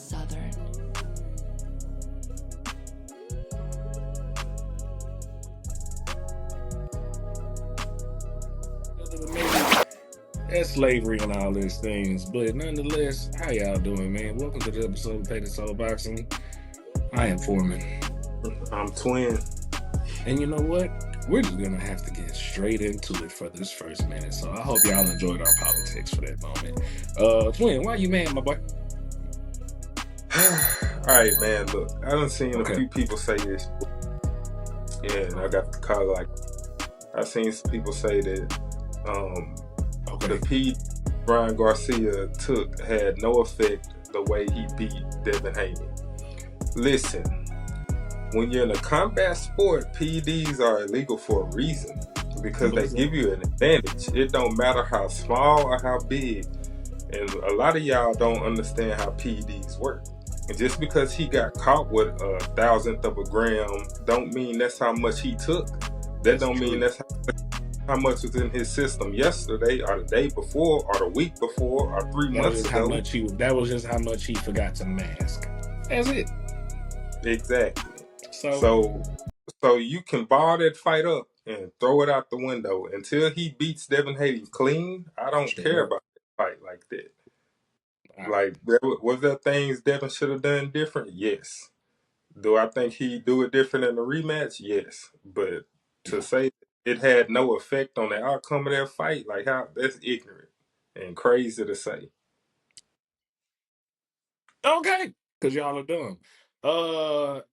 Southern. Maybe that's slavery and all these things, but nonetheless, how y'all doing, man? Welcome to the episode of Pay the Soul Boxing. I am Foreman. I'm Twin. And you know what? We're just gonna have to get straight into it for this first minute. So I hope y'all enjoyed our politics for that moment. Twin, why you mad, my boy? Alright, man, look, I done seen a Okay. few people say this. Yeah, and I got the call like I seen some people say that the P Brian Garcia took had no effect the way he beat Devin Haney. Listen, when you're in a combat sport, PEDs are illegal for a reason because they give you an advantage. It don't matter how small or how big. And a lot of y'all don't understand how PEDs work. And just because he got caught with a thousandth of a gram don't mean that's how much he took. That don't mean that's how much was in his system yesterday or the day before or the week before or 3 months ago. That was just how much he forgot to mask. That's it. Exactly. So you can bar that fight up and throw it out the window until he beats Devin Haney clean. I don't care about that fight like that. Like, was there things Devin should have done different? Yes. Do I think he'd do it different in the rematch? Yes. But to say it had no effect on the outcome of that fight, like how that's ignorant and crazy to say. okay, because y'all are dumb.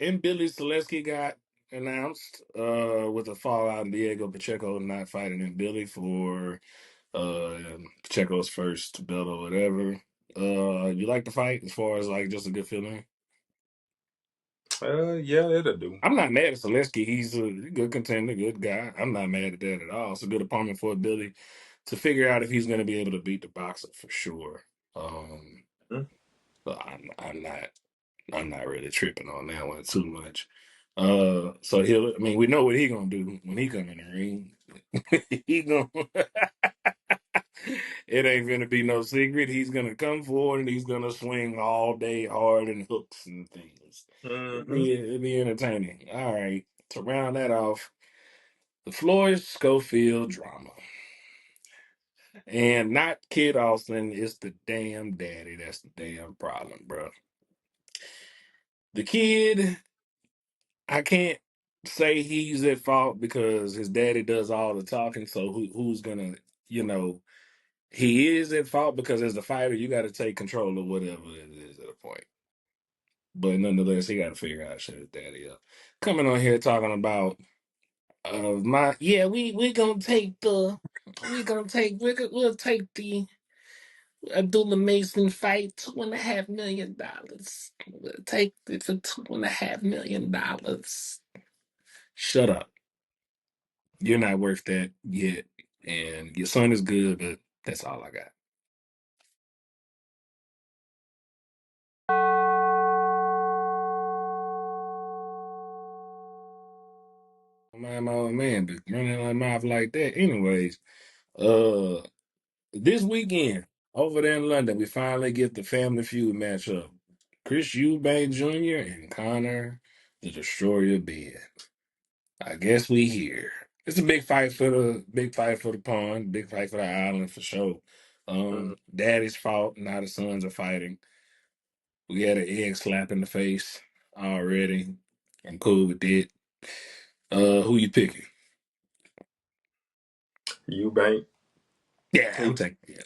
And Billy Selesky got announced with a fallout in Diego Pacheco not fighting in Billy for Pacheco's first belt or whatever. You like the fight as far as like just a good feeling? Yeah, it'll do. I'm not mad at Selesky. He's a good contender, good guy. I'm not mad at that at all. It's a good opponent for Billy to figure out if he's going to be able to beat the boxer for sure. But I'm not really tripping on that one too much. So we know what he gonna do when he come in the ring. he gonna It ain't gonna be no secret. He's gonna come forward and he's gonna swing all day hard and hooks and things. It'll be entertaining. All right. To round that off, the Floyd Schofield drama. And not Kid Austin, it's the damn daddy. That's the damn problem, bro. The kid, I can't say he's at fault because his daddy does all the talking. So who's gonna, you know, he is at fault because as a fighter, you got to take control of whatever it is at a point. But nonetheless, he got to figure out shut his daddy up. Coming on here talking about we'll take the Abdullah Mason fight, $2.5 million. We'll take it for $2.5 million. Shut up. You're not worth that yet. And your son is good, but that's all I got. My old man, but running my mouth like that. Anyways, this weekend over there in London, we finally get the Family Feud matchup. Chris Eubank Jr. and Conor the Destroyer Ben. I guess we here. It's a big fight for the pond, big fight for the island for sure. Daddy's fault, now the sons are fighting. We had an egg slap in the face already. I'm cool with that. Who you picking? Eubank. Yeah, I'm taking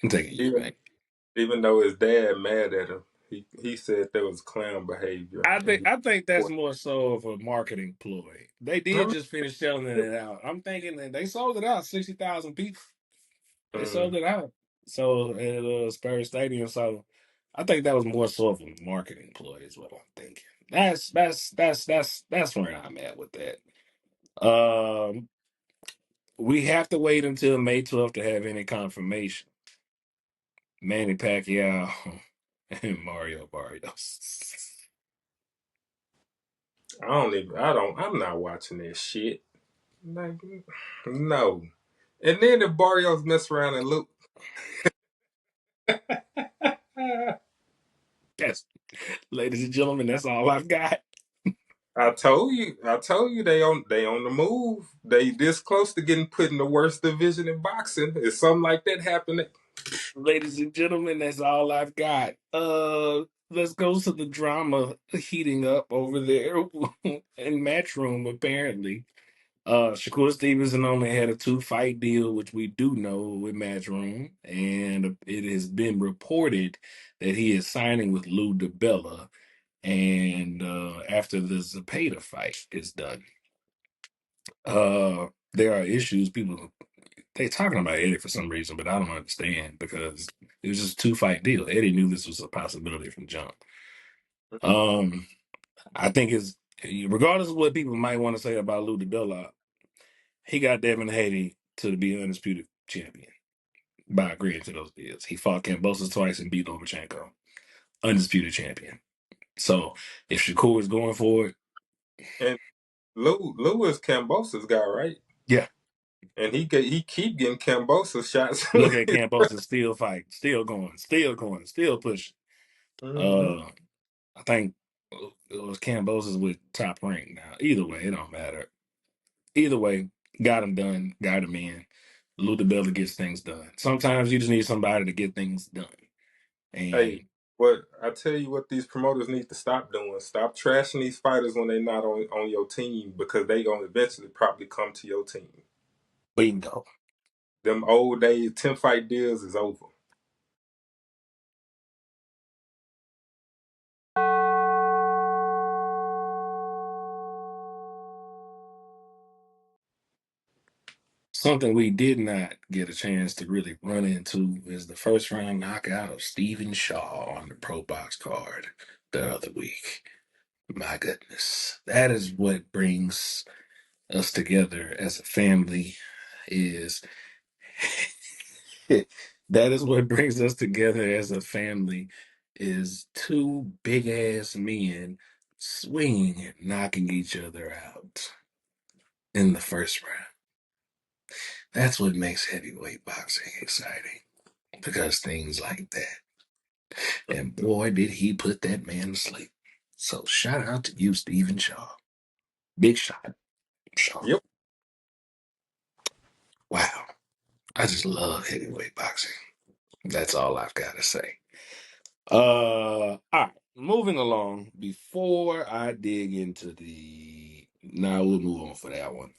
Eubank. Even though his dad mad at him, he said there was clown behavior. I think that's more so of a marketing ploy. They did just finish selling it out. I'm thinking that they sold it out 60,000 people. They sold it out. So at Spurs Stadium. So I think that was more so of a marketing ploy, is what I'm thinking. That's where I'm at with that. We have to wait until May 12th to have any confirmation. Manny Pacquiao and Mario Barrios. I'm not watching this shit. Like, no. And then the Barrios mess around and look. Yes, ladies and gentlemen, that's all I've got. I told you they on the move. They this close to getting put in the worst division in boxing. If something like that happening, Ladies and gentlemen, that's all I've got. Let's go to the drama heating up over there in Matchroom, apparently. Shakur Stevenson only had a 2-fight deal, which we do know with Matchroom, and it has been reported that he is signing with Lou DiBella, and after the Zapata fight is done. There are issues. People they talking about Eddie for some reason, but I don't understand because it was just a 2-fight deal. Eddie knew this was a possibility from jump. Um, I think it's regardless of what people might want to say about Lou DiBella, he got Devin Haney to be undisputed champion by agreeing to those deals. He fought Kambosos twice and beat Lomachenko, undisputed champion. So if Shakur is going for it, and Lou is Cambosa's guy, right? yeah. And he keep getting Cambosa shots. Look at Kambosos still fighting, still going, still pushing. Hmm. Uh, I think it was Kambosos with top rank now. Either way, it don't matter. Either way, got him done, got him in. Lou DiBella gets things done. Sometimes you just need somebody to get things done. Hey, And what I tell you, what these promoters need to stop doing: stop trashing these fighters when they're not on your team, because they gonna eventually probably come to your team. bingo. Them old days 10-fight deals is over. Something we did not get a chance to really run into is the first round knockout of Stephen Shaw on the Pro Box card the other week. My goodness. That is what brings us together as a family is that is what brings us together as a family is two big ass men swinging and knocking each other out in the first round. That's what makes heavyweight boxing exciting because things like that. And boy, did he put that man to sleep. So shout out to you, Stephen Shaw. Big shot, Shaw. Yep. Wow. I just love heavyweight boxing. That's all I've got to say. All right, moving along. Before I dig into the, now we'll move on for that one.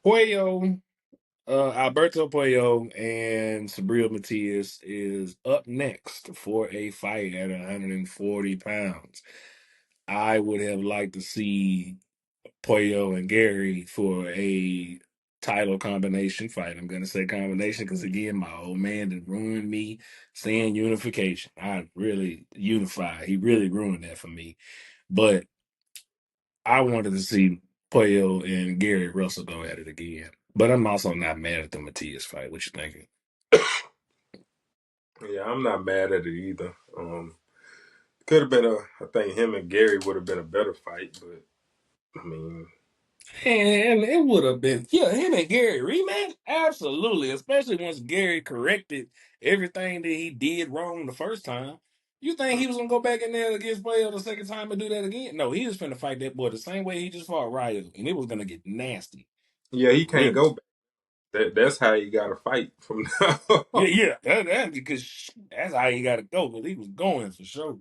Puello, Alberto Puello and Sabril Matias is up next for a fight at 140 pounds. I would have liked to see Puello and Gary for a title combination fight. I'm going to say combination because, again, my old man did ruin me saying unification. I really unified. He really ruined that for me. But I wanted to see Puello and Gary Russell go at it again. But I'm also not mad at the Matias fight. What you thinking? Yeah, I'm not mad at it either. Could have been I think him and Gary would have been a better fight, but I mean, And it would have been, yeah, him and Gary rematch? Absolutely. Especially once Gary corrected everything that he did wrong the first time. You think he was gonna go back in there against Puello the second time and do that again? No, he was finna fight that boy the same way he just fought Ryo, and it was gonna get nasty. yeah, he can't Really. go back. That's how you got to fight from now. Yeah, On. yeah. That because that's how he gotta go, but he was going for sure.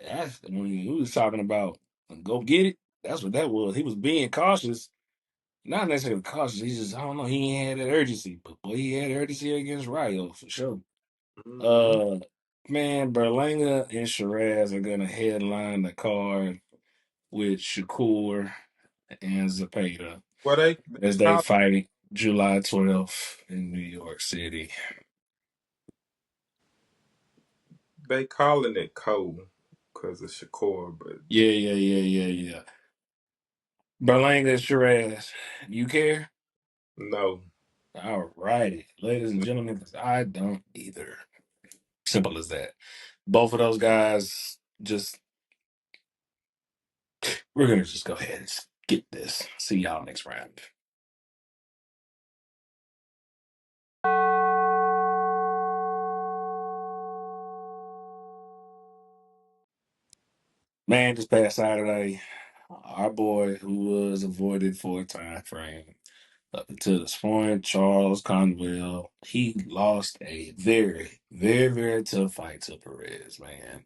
That's when he was talking about go get it. That's what that was. He was being cautious. Not necessarily cautious. He's just, I don't know. He ain't had that urgency, but boy, he had urgency against Ryo for sure. Hmm. Uh, man, Berlanga and Shiraz are gonna headline the card with Shakur and Zapata Well, as they fight July 12th in New York City. they calling it Cole because of Shakur, but Yeah. Berlanga and Shiraz, you care? no. All righty, ladies and gentlemen, 'cause I don't either. Simple as that. Both of those guys just we're gonna just go ahead and skip this. See y'all next round. Man, this past Saturday, our boy who was avoided for a time frame up until this point, Charles Conwell, he lost a very, very, very tough fight to Perez, man.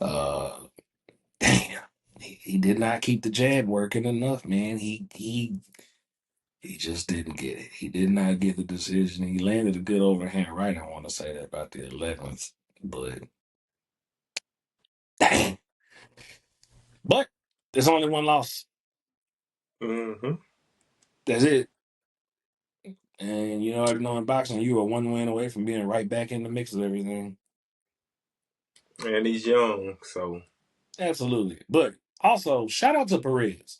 Uh damn. He did not keep the jab working enough, man. He just didn't get it. He did not get the decision. He landed a good overhand right. I want to say that about the 11th, but dang. But there's only one loss. Mm-hmm. That's it. And you already know in boxing, you are one win away from being right back in the mix of everything. And he's young, so Absolutely. But also, shout out to Perez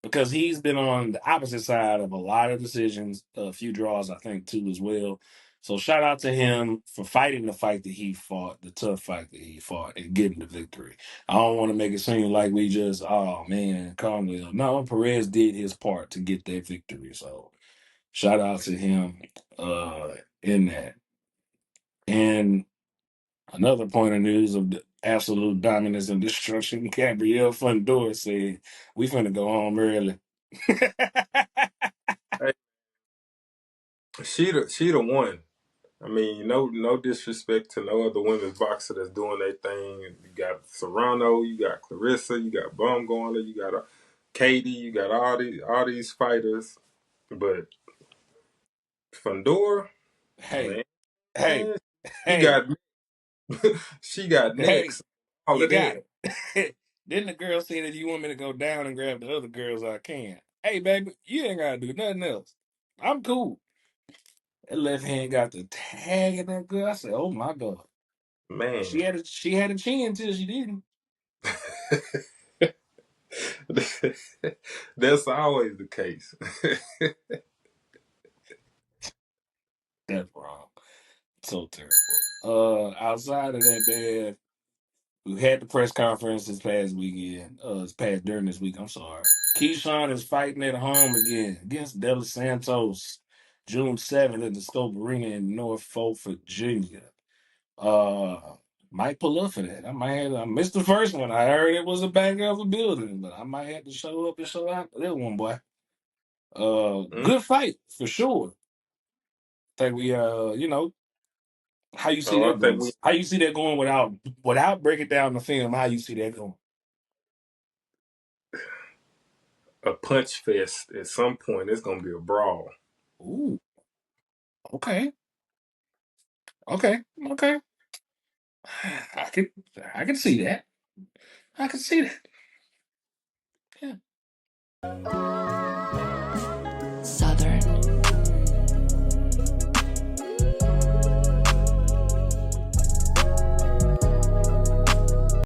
because he's been on the opposite side of a lot of decisions, a few draws, I think, too, as well. So shout out to him for fighting the fight that he fought, the tough fight that he fought, and getting the victory. I don't want to make it seem like we just, oh man, Conwell. No, Perez did his part to get that victory. So shout out to him in that. And another point of news of the absolute dominance and destruction, Gabrielle Fundor said, we finna go home early. hey, she the one. I mean, no disrespect to no other women's boxer that's doing their thing. You got Serrano, you got Clarissa, you got Bumgarner, you got Katie, you got all these fighters, but Fundora, hey, man, hey, she hey, got she got hey, next. All you of got that, it. Then the girl said, if you want me to go down and grab the other girls, I can. Hey, baby, you ain't gotta do nothing else. I'm cool. That left hand got the tag in that girl. I said, oh my God. man. She had a chin until she didn't. That's always the case. That's wrong. So terrible. Outside of that, man, we had the press conference this past weekend. During this week. I'm sorry. Keyshawn is fighting at home again against De Los Santos, June 7th at the Scope Arena in Norfolk, Virginia. Uh, might pull up for that. I missed the first one. I heard it was a banger of a building, but I might have to show up and show out for that one, boy. Mm. Good fight for sure. Think we, how you see Oh, I that think going? we How you see that going without breaking down the film? How you see that going? a punch fest at some point. It's gonna be a brawl. Ooh, okay, okay, okay. I can, I can see that. I can see that. Yeah.